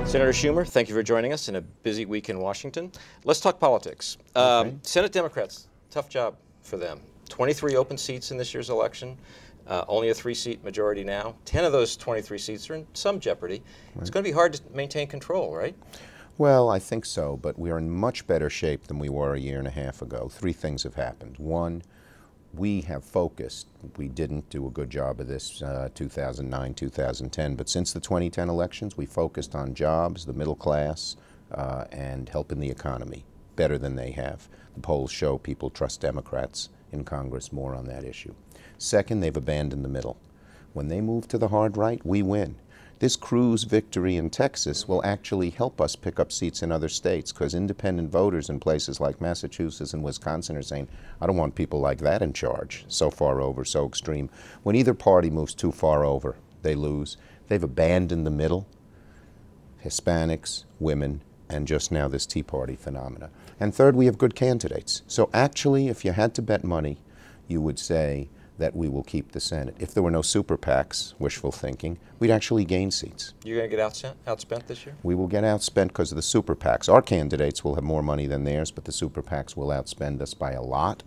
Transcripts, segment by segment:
Senator Schumer, thank you for joining us in a busy week in Washington. Let's talk politics. Okay. Senate Democrats, tough job for them. 23 open seats in this year's election, only a 3-seat majority now. 10 of those 23 seats are in some jeopardy. Right. It's going to be hard to maintain control, right? Well, I think so, but we are in much better shape than we were a year and a half ago. 3 things have happened. One, we have focused. We didn't do a good job of this 2009, 2010, but since the 2010 elections, we focused on jobs, the middle class, and helping the economy better than they have. The polls show people trust Democrats in Congress more on that issue. Second, they've abandoned the middle. When they move to the hard right, we win. This Cruz victory in Texas will actually help us pick up seats in other states, because independent voters in places like Massachusetts and Wisconsin are saying, I don't want people like that in charge, so far over, so extreme. When either party moves too far over, they lose. They've abandoned the middle, Hispanics, women, and just now this Tea Party phenomena. And third, we have good candidates. So actually, if you had to bet money, you would say that we will keep the Senate. If there were no super PACs, wishful thinking, we'd actually gain seats. You're going to get outspent this year? We will get outspent because of the super PACs. Our candidates will have more money than theirs, but the super PACs will outspend us by a lot.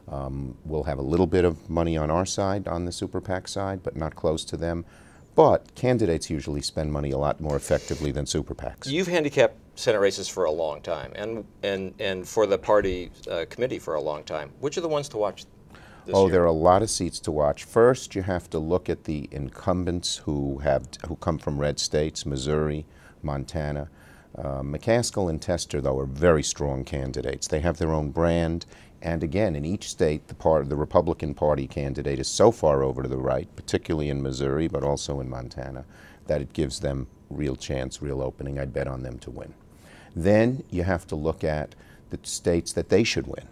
We'll have a little bit of money on our side, on the super PAC side, but not close to them. But candidates usually spend money a lot more effectively than super PACs. You've handicapped Senate races for a long time, and for the party committee for a long time. Which are the ones to watch this year? There are a lot of seats to watch. First, you have to look at the incumbents who come from red states, Missouri, Montana. McCaskill and Tester, though, are very strong candidates. They have their own brand. And again, in each state, the Republican Party candidate is so far over to the right, particularly in Missouri, but also in Montana, that it gives them real chance, real opening. I'd bet on them to win. Then you have to look at the states that they should win.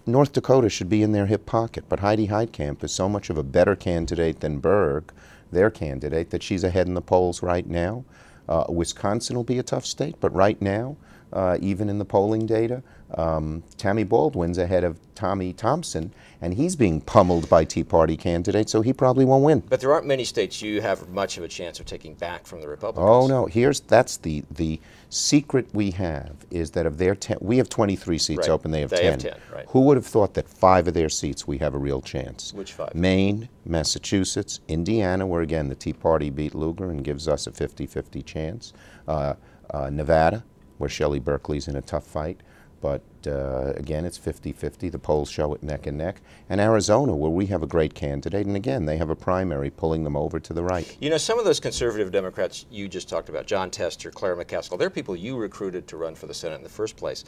North Dakota should be in their hip pocket, but Heidi Heitkamp is so much of a better candidate than Berg, their candidate, that she's ahead in the polls right now. Wisconsin will be a tough state, but right now, even in the polling data, Tammy Baldwin's ahead of Tommy Thompson, and he's being pummeled by Tea Party candidates, so he probably won't win. But there aren't many states you have much of a chance of taking back from the Republicans. Oh, no. That's the secret we have, is that of their 10, we have 23 seats open, they have 10. They have 10, right. Who would have thought that 5 of their seats we have a real chance? Which 5? Maine, Massachusetts, Indiana, where again the Tea Party beat Lugar and gives us a 50-50 chance. Nevada, where Shelley Berkeley's in a tough fight, but again, it's 50-50. The polls show it neck and neck. And Arizona, where we have a great candidate, and again, they have a primary pulling them over to the right. You know, some of those conservative Democrats you just talked about, John Tester, Claire McCaskill, they're people you recruited to run for the Senate in the first place.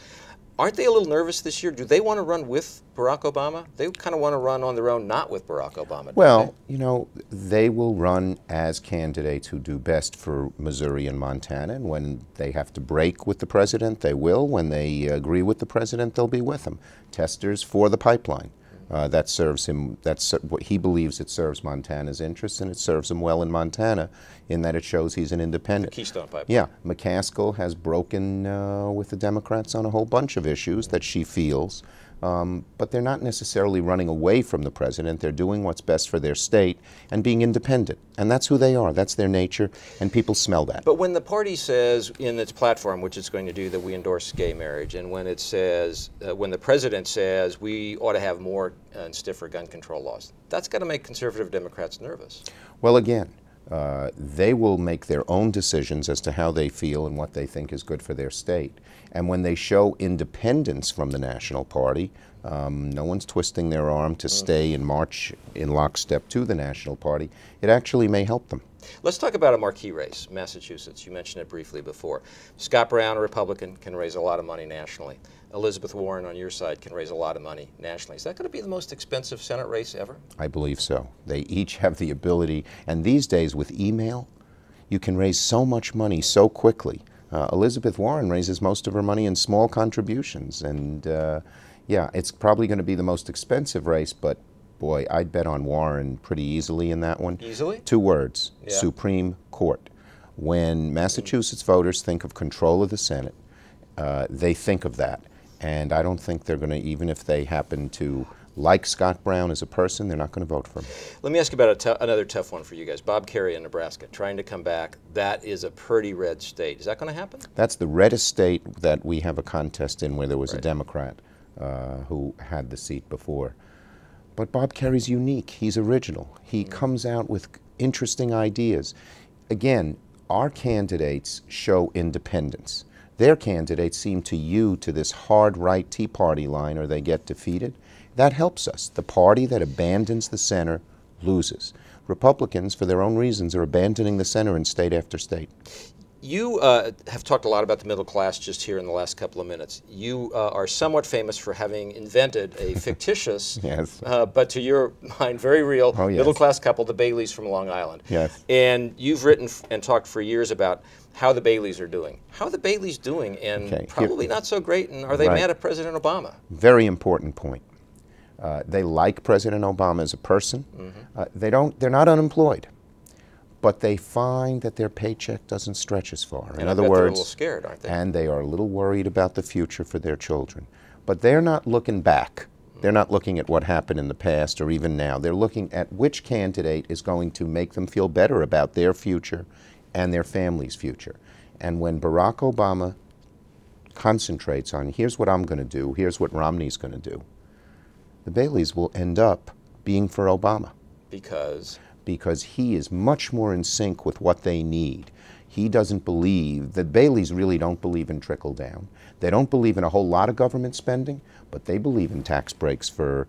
Aren't they a little nervous this year? Do they want to run with Barack Obama? They kind of want to run on their own, not with Barack Obama. Well, you know, they will run as candidates who do best for Missouri and Montana, and when they have to break with the president, they will. When they agree with the president, they'll be with him. Tester's for the pipeline. That serves him, that's what he believes it serves Montana's interests, and it serves him well in Montana in that it shows he's an independent. The Keystone Pipeline. Yeah, McCaskill has broken with the Democrats on a whole bunch of issues that she feels, but they're not necessarily running away from the president. They're doing what's best for their state and being independent, and that's who they are. That's their nature, and people smell that. But when the party says in its platform, which it's going to do, that we endorse gay marriage, and when it says, when the president says we ought to have more and stiffer gun control laws, that's got to make conservative Democrats nervous. Well, again, they will make their own decisions as to how they feel and what they think is good for their state. And when they show independence from the national party, no one's twisting their arm to stay and march in lockstep to the national party. It actually may help them. Let's talk about a marquee race, Massachusetts. You mentioned it briefly before. Scott Brown, a Republican, can raise a lot of money nationally. Elizabeth Warren on your side can raise a lot of money nationally. Is that going to be the most expensive Senate race ever? I believe so. They each have the ability, and these days with email, you can raise so much money so quickly. Elizabeth Warren raises most of her money in small contributions, and yeah, it's probably going to be the most expensive race, but boy, I'd bet on Warren pretty easily in that one. Easily? 2 words, yeah. Supreme Court. When Massachusetts voters think of control of the Senate, they think of that. And I don't think they're going to, even if they happen to like Scott Brown as a person, they're not going to vote for him. Let me ask you about another tough one for you guys. Bob Kerrey in Nebraska, trying to come back. That is a pretty red state. Is that going to happen? That's the reddest state that we have a contest in, where there was Right. a Democrat who had the seat before. But Bob Kerry's unique. He's original. He comes out with interesting ideas. Again, our candidates show independence. Their candidates seem to hew to this hard right Tea Party line, or they get defeated. That helps us. The party that abandons the center loses. Republicans, for their own reasons, are abandoning the center in state after state. You have talked a lot about the middle class just here in the last couple of minutes. You are somewhat famous for having invented a fictitious, Yes. But to your mind, very real Oh, yes. middle class couple, the Baileys from Long Island. Yes. And you've written and talked for years about how the Baileys are doing. How are the Baileys doing? And Okay, probably not so great. And are they Right. mad at President Obama? Very important point. They like President Obama as a person. They're not unemployed, but they find that their paycheck doesn't stretch as far. And In I other bet they're a words, little scared, aren't they? and they are a little worried about the future for their children. But they're not looking back. They're not looking at what happened in the past or even now. They're looking at which candidate is going to make them feel better about their future and their family's future. And when Barack Obama concentrates on, here's what I'm going to do, here's what Romney's going to do, the Baileys will end up being for Obama. Because he is much more in sync with what they need. He doesn't believe, the Baileys really don't believe in trickle down. They don't believe in a whole lot of government spending, but they believe in tax breaks for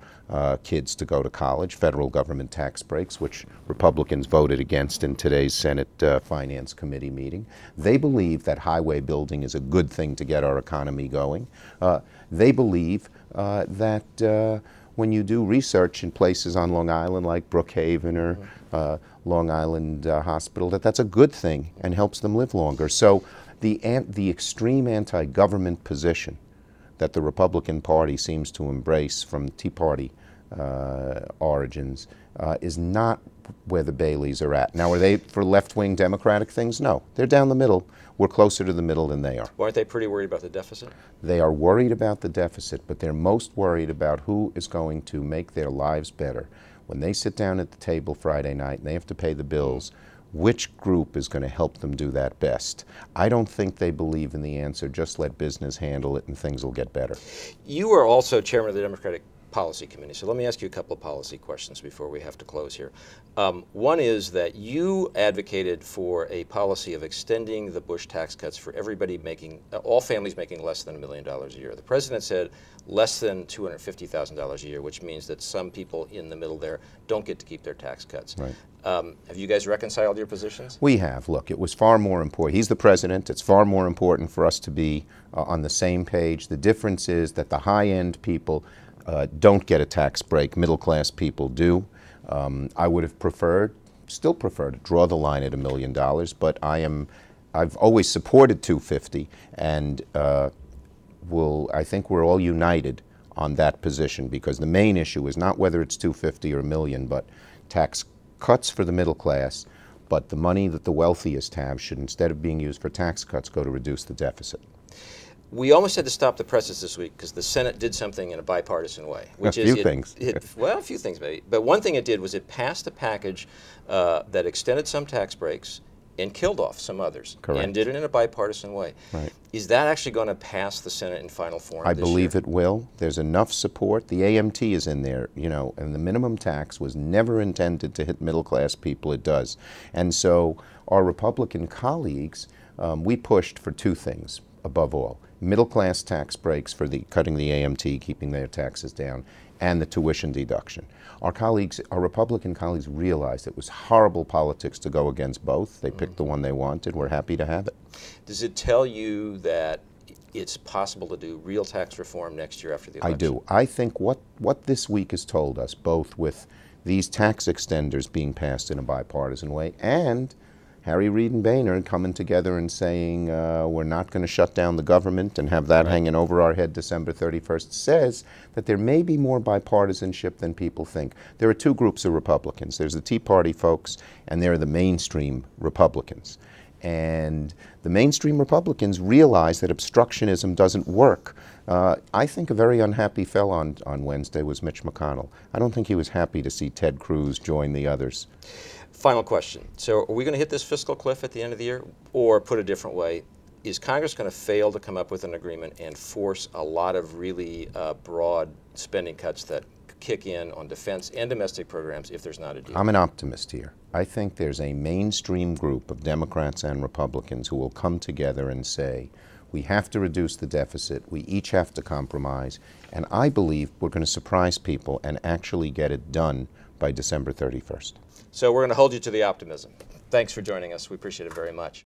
kids to go to college, federal government tax breaks, which Republicans voted against in today's Senate Finance Committee meeting. They believe that highway building is a good thing to get our economy going. They believe that when you do research in places on Long Island like Brookhaven or Long Island Hospital, that's a good thing and helps them live longer. So the extreme anti-government position that the Republican Party seems to embrace from Tea Party origins is not where the Baileys are at. Now, are they for left-wing Democratic things? No. They're down the middle. We're closer to the middle than they are. Well, aren't they pretty worried about the deficit? They are worried about the deficit, but they're most worried about who is going to make their lives better. When they sit down at the table Friday night and they have to pay the bills, which group is going to help them do that best? I don't think they believe in the answer, just let business handle it and things will get better. You are also chairman of the Democratic Policy Committee, so let me ask you a couple of policy questions before we have to close here. One is that you advocated for a policy of extending the Bush tax cuts for everybody making, all families making less than $1 million a year. The president said less than $250,000 a year, which means that some people in the middle there don't get to keep their tax cuts. Right. Have you guys reconciled your positions? We have. Look, it was far more important. He's the president. It's far more important for us to be on the same page. The difference is that the high-end people don't get a tax break. Middle-class people do. I would have preferred, still prefer to draw the line at $1 million, but I've always supported $250, and I think we're all united on that position, because the main issue is not whether it's $250 or $1 million, but tax cuts for the middle class, but the money that the wealthiest have should, instead of being used for tax cuts, go to reduce the deficit. We almost had to stop the presses this week because the Senate did something in a bipartisan way. Which a is few things. Well, a few things maybe. But one thing it did was it passed a package that extended some tax breaks and killed off some others. Correct. And did it in a bipartisan way. Right. Is that actually going to pass the Senate in final form I this believe year? it will. There's enough support. The AMT is in there, you know, and the minimum tax was never intended to hit middle-class people. It does. And so our Republican colleagues, we pushed for two things, above all. Middle-class tax breaks for cutting the AMT, keeping their taxes down, and the tuition deduction. Our Republican colleagues realized it was horrible politics to go against both. They picked the one they wanted. We're happy to have it. Does it tell you that it's possible to do real tax reform next year after the election? I do. I think what this week has told us, both with these tax extenders being passed in a bipartisan way and Harry Reid and Boehner coming together and saying we're not going to shut down the government and have that hanging over our head December 31st, says that there may be more bipartisanship than people think. There are two groups of Republicans. There's the Tea Party folks, and there are the mainstream Republicans. And the mainstream Republicans realize that obstructionism doesn't work. I think a very unhappy fellow on Wednesday was Mitch McConnell. I don't think he was happy to see Ted Cruz join the others. Final question. So are we going to hit this fiscal cliff at the end of the year? Or put a different way, is Congress going to fail to come up with an agreement and force a lot of really broad spending cuts that kick in on defense and domestic programs if there's not a deal? I'm an optimist here. I think there's a mainstream group of Democrats and Republicans who will come together and say, we have to reduce the deficit, we each have to compromise, and I believe we're going to surprise people and actually get it done by December 31st. So we're going to hold you to the optimism. Thanks for joining us. We appreciate it very much.